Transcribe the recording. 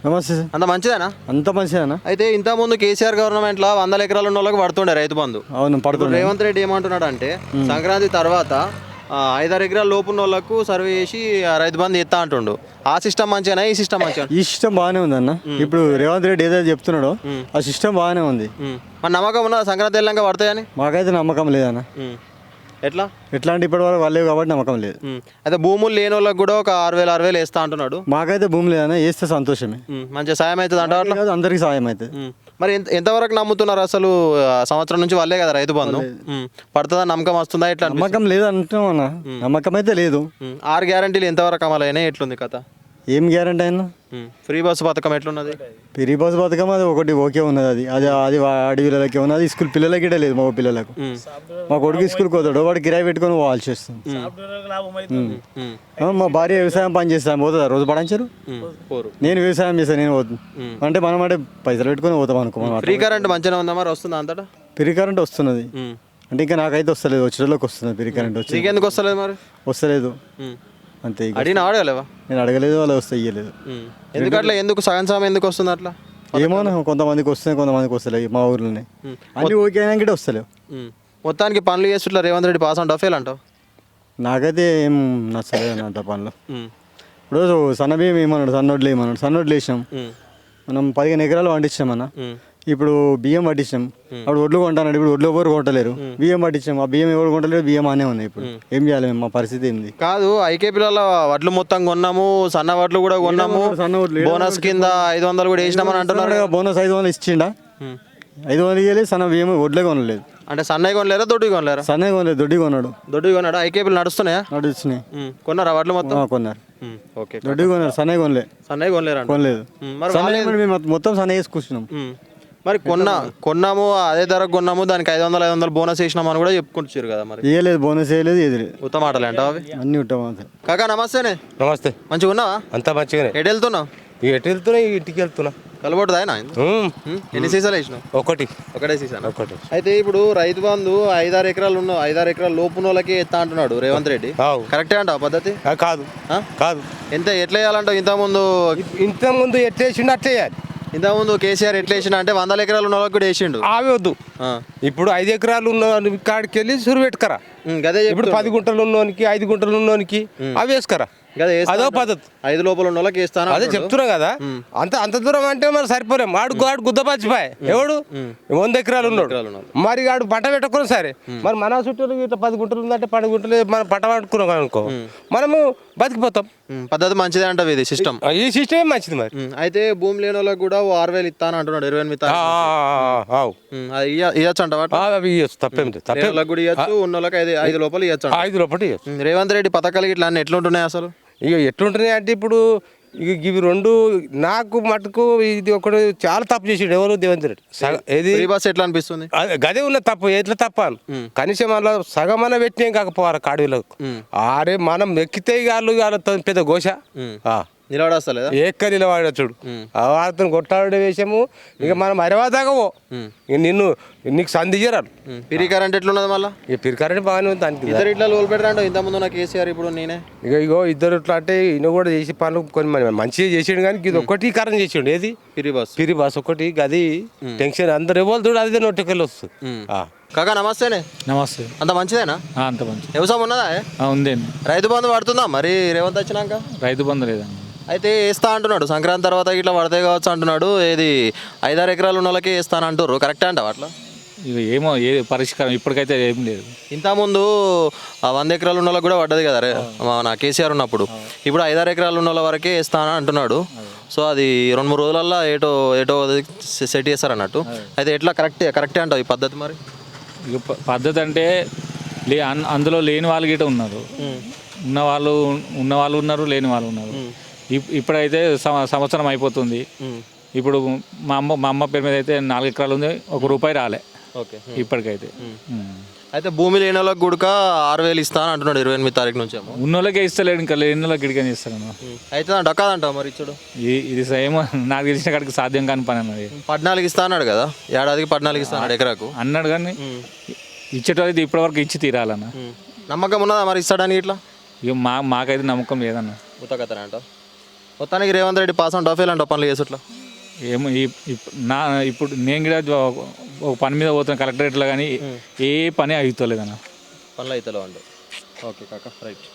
నమస్తే సార్. అంత మంచిదేనా? అంత మంచిదేనా? అయితే ఇంతకుముందు కేసీఆర్ గవర్నమెంట్లో 100 ఎకరాలు ఉన్న వాళ్ళకి పడుతుండే రైతు బంధు. అవును, పడుతుంది. రేవంత్ రెడ్డి ఏమంటున్నాడు అంటే సంక్రాంతి తర్వాత 5-6 ఎకరాల లోపు ఉన్న వాళ్ళకు సర్వే చేసి రైతు బంధు ఎత్తా అంటుండు. ఆ సిస్టమ్ మంచిగా ఈ సిస్టమ్ మంచిగా? ఈ సిస్టమ్ బాగానే ఉంది అన్న. ఇప్పుడు రేవంత్ రెడ్డి ఏదైతే చెప్తున్నాడో ఆ సిస్టమ్ బాగానే ఉంది. మన నమ్మకం ఉన్నదా సంక్రాంతి వెళ్ళాక పడతాయని? మాకైతే నమ్మకం లేదన్న. ఎట్లా ఎట్లాంటి ఇప్పటి వరకు వాళ్ళే కాబట్టి నమ్మకం లేదు. అయితే భూములు లేని వాళ్ళకి కూడా ఒక 6,000 వేస్తా అంటున్నాడు. మాకైతే భూమి లేదన్న, వేస్తే సంతోషమే. మంచిగా సాయం అవుతుంది అంటే అట్లా అందరికి సాయం అవుతుంది. మరి ఎంతవరకు నమ్ముతున్నారు అసలు? సంవత్సరం నుంచి వాళ్ళే కదా రైతు బంధు. పడుతుందా? నమ్మకం వస్తుందా? ఎట్లా? నమ్మకం లేదు అంటున్నాం అన్న. నమ్మకం అయితే లేదు. 6 గ్యారంటీలు ఎంతవరకు అమలైనా ఎట్లుంది కథ? ఏం గ్యారంటీ అయినా? ఫ్రీ బస్సు పథకం ఎట్లున్నది? ఫ్రీ బస్ పథకం అది ఒకటి ఓకే ఉన్నది. అది అడవిలకి ఉన్నది. స్కూల్ పిల్లలకి కూడా లేదు. మా పిల్లలకు మా కొడుకు స్కూల్కి పోతాడు, వాడు కిరాయి పెట్టుకొని పోవాల్సి వస్తుంది. మా భార్య వ్యవసాయం పని చేస్తాను, పోతుందా రోజు పడంచారు? నేను వ్యవసాయం చేస్తాను, నేను పోతుంది అంటే మనం అంటే పైసలు పెట్టుకొని పోతాం అనుకో. ఫ్రీ కరెంట్ మంచిగా ఉందా మరి? వస్తుందా అంతటా? ఫ్రీ కరెంట్ వస్తున్నది అంటే ఇంకా నాకైతే వస్తలేదు. వచ్చేటోళ్ళకి వస్తుంది ఫ్రీ కరెంట్. వచ్చి ఎందుకు వస్తలేదు మరి? వస్తలేదు అంతే. అడిగినా అడగలేవా? నేను అడగలేదు, వాళ్ళు వస్తే ఇయ్యలేదు. ఎందుకు అట్లా? ఎందుకు సగం సగం ఎందుకు వస్తుంది అట్లా? ఏమో కొంతమందికి వస్తున్నాయి, కొంతమందికి వస్తలేవు. మా ఊర్లోనే అన్ని ఓకే అయినా కూడా వస్తలేవు. మొత్తానికి పనులు చేస్తుట్లా రేవంత్ రెడ్డి పాస్ అంటావు ఫెయిల్ అంటావు? నాకైతే ఏం నచ్చలేదు అంత పనులు. ఇప్పుడు సన్నబియ్యం ఏమన్నాడు, సన్నోడ్లు ఏమన్నాడు. సన్నోడ్లు వేసినాం మనం 15 ఎకరాలు పండించాం అన్న. ఇప్పుడు బియ్యం పట్టించాం. అప్పుడు ఒడ్లు కొంటాను, ఇప్పుడు ఒడ్లు ఎవరు కొట్టలేరు. బియ్యం పట్టించాం, ఆ బియ్యం ఎవరు కొంటలేరు. బియ్యం అనే ఉంది. ఇప్పుడు ఏం చేయాలి? మా పరిస్థితి ఏంది? కాదు, ఐకేపీలలో వడ్లు మొత్తం కొన్నాము, సన్న వడ్లు కూడా కొన్నాము, బోనస్ కింద 500 కూడా వేసినామని అంటున్నారు. బోనస్ 500 ఇచ్చిండా? 500 ఇవ్వలేదు. సన్న బియ్యం ఒడ్లే కొనలేదు. అంటే సన్నయ్య కొనలేరా, దొడ్డి కొనలేరా? సన్నయ్య కొనలేదు, దొడ్డి కొన్నాడు. దొడ్డి కొన్నాడు. ఐకేపీలు నడుస్తున్నాయా? నడుస్తున్నాయి. కొన్నారా వడ్లు మొత్తం? కొన్నారు. ఓకే, దొడ్డి కొన్నారు. సన్నయ్య కొనలే. సన్నయ్య కొనలేరా? కొనలేదు. మొత్తం సన్నయ్య వేసి కూర్చున్నాం. మరి కొన్నాము, అదే ధరకు కొన్నాము, దానికి 500 బోనస్ వేసినాము అని కూడా చెప్పుకుంటారు కదా. మరి ఇవ్వలేదు, బోనస్ వేయలేదు, ఏది లేదు. ఉత్తమ మాటలు అంటావు అవి? అన్ని ఉత్తమ. కాకా నమస్తేనే. నమస్తే. మంచిగా ఉన్నావా? అంతా మంచిగానే. ఎటు వెళ్తున్నావు? ఎటు వెళ్తున్నా? ఇంటికి వెళ్తున్నా. కలబడుదా? ఎన్ని సీసాలు వేసినావు? ఒకటే సీసా. ఒకటి. అయితే ఇప్పుడు రైతు బంధు 5-6 ఎకరాలు 5-6 ఎకరాల లోపు వాళ్ళకి ఎత్తా అంటున్నాడు రేవంత్ రెడ్డి. కరెక్టే అంటావు పద్ధతి? కాదు కాదు. ఎట్లా వేయాలంటావు? ఇంతకుముందు ఎట్లేసిండు అట్లా వేయాలి. ఇంతకుముందు కేసీఆర్ ఎట్లా వేసిండు అంటే 100 ఎకరాలు ఉన్న వాళ్ళకి కూడా వేసిండు. అవి వద్దు. ఇప్పుడు 5 ఎకరాలు ఉన్న కాడికి వెళ్ళి సురు పెట్టుకరా. ఇప్పుడు 10 గుంటలు ఉన్నోనికి 5 గుంటలు ఉన్నోనికి అవి వేసుకరా. అదో పద్ధతి. 5 లోపల ఉన్న వాళ్ళకి వేస్తాను. అదే చెప్తున్నా కదా. అంత దూరం అంటే మరి సరిపోలేం. ఆడు గుద్దపచ్చిపాయ ఎవడు 100 ఎకరాలు ఉన్నాడు. మరి ఆడు పంట పెట్టుకున్నాం సరే. మరి మన చుట్టూ ఇట్లా 10 గుంటలు ఉందంటే 10 గుంటలు మనం పంట పట్టుకున్నాం అనుకో, మనము బతికిపోతాం. పద్ధతి మంచిదే అంటావు ఇది సిస్టమ్? ఈ సిస్టమ్ మంచిది. మరి అయితే భూమి లేని వాళ్ళకి కూడా 6,000 ఇస్తాను అంటున్నాడు. 28 ఇవ్వచ్చు అంటావా? తప్పేమి కూడా ఇవ్వచ్చు, ఉన్న వాళ్ళకి 5 లోపల ఇవ్వచ్చు. 5 లోపల ఇవ్వచ్చు. రేవంత్ రెడ్డి పథకాలు ఇట్లా అన్ని ఎట్లుంటున్నాయి అసలు? ఇక ఎట్లుంటున్నాయి అంటే ఇప్పుడు ఇవి రెండు నాకు మటుకు ఇది ఒకటి చాలా తప్పు చేసాడు. ఎవరు? రేవంత్ రెడ్డి. ఏది బస్ ఎట్లా అనిపిస్తుంది? గదే ఉన్న తప్పు. ఎట్లా తప్పాను? కనీసం అలా సగమన పెట్టినాం కాకపోవాలి కాడీలకు. ఆరే మనం ఎక్కితే వాళ్ళు పెద్ద ఘోష నిలబడస్తలేదా? ఏక్క నిలబడ చూడు. వారితో కొట్టాడే వేసాము. ఇక మనం అరవాదాకా నీకు సంధి ఇయ్యరాడు. పిరి కరెంట్ ఎట్లున్నది మళ్ళీ? ఇక పిరి కరెంట్ బాగానే ఉంది. దానికి ఇట్లా లోలు పెడతాడు. ఇంతకుముందు నాకు కేసీఆర్, ఇప్పుడు నేనే. ఇగో ఇద్దరు ఇట్లా అంటే ఈయన కూడా చేసే పనులు కొన్ని మంచిగా చేసాడు. కానీ ఇది ఒక్కటి కరెంట్ చేసాడు. ఏది? పిరి బస్ ఒకటి. గది టెన్షన్. అందరు ఎవరు చూడు అదే నోటికెళ్ళి వస్తుంది. కాకా నమస్తేనే. నమస్తే. అంత మంచిదేనా? అంత మంచి. వ్యవసాయం ఉన్నదా? ఉందండి. రైతు బంధు పడుతుందా మరి రేవంత్ వచ్చినాక? రైతు బంధు లేదండి. అయితే వేస్తా అంటున్నాడు. సంక్రాంతి తర్వాత ఇట్లా పడతాయి కావచ్చు అంటున్నాడు. ఏది 5-6 ఎకరాలు ఉన్న వాళ్ళకి వేస్తాను అంటారు. కరెక్టే అంటావు అట్లా? ఇక ఏమో పరిష్కారం ఇప్పటికైతే ఏం లేదు. ఇంతకుముందు 100 ఎకరాలు ఉన్న వాళ్ళకి కూడా పడ్డది కదా మన కేసీఆర్ ఉన్నప్పుడు. ఇప్పుడు 5-6 ఎకరాలు ఉన్న వాళ్ళ వరకే వేస్తాను అంటున్నాడు. సో అది 2-3 రోజులల్లో ఏటో సెట్ చేస్తారు అన్నట్టు. అయితే ఎట్లా? కరెక్టే అంటావు ఈ పద్ధతి? మరి ఇక పద్ధతి అంటే అందులో లేని వాళ్ళు గిట్ట ఉన్నారు, ఉన్నవాళ్ళు ఉన్నారు, లేని వాళ్ళు ఉన్నారు. ఇప్పుడైతే సంవత్సరం అయిపోతుంది. ఇప్పుడు మా అమ్మ పేరు మీద అయితే 4 ఎకరాలు ఉంది, ₹1 రాలే ఇప్పటికైతే. అయితే భూమి లేని వాళ్ళకి కూడా 6,000 ఇస్తాను అంటున్నాడు 28 తారీఖు నుంచి. ఉన్న వాళ్ళకే ఇస్తలేడు, ఇంకా లేని వాళ్ళకి గిడికని ఇస్తాను. అయితే డక్కాదంటావు మరి ఇచ్చాడు? ఇది ఏమో నాకు తెలిసిన కాడికి సాధ్యం కాని పని అన్నది. 14 ఇస్తా అన్నాడు కదా, ఏడాదికి 14 ఇస్తాడు ఎకరాకు అన్నాడు. కానీ ఇచ్చేటోది ఇప్పటివరకు ఇచ్చి తీరాలన్న నమ్మకం ఉన్నదా మరి ఇస్తాడని? ఇట్లా ఇక మాకైతే నమ్మకం లేదన్న. ఉతకతనంట మొత్తానికి Revanth Reddy pass and fail అంట పనులు చేసుట్లా. ఏమో ఇప్పుడు నేను కూడా ఒక పని మీద పోతున్నా కలెక్టరేట్లో, కానీ ఏ పని అవుతలేదన్న. పనులు అవుతలేవు అంట. ఓకే కాక రైట్.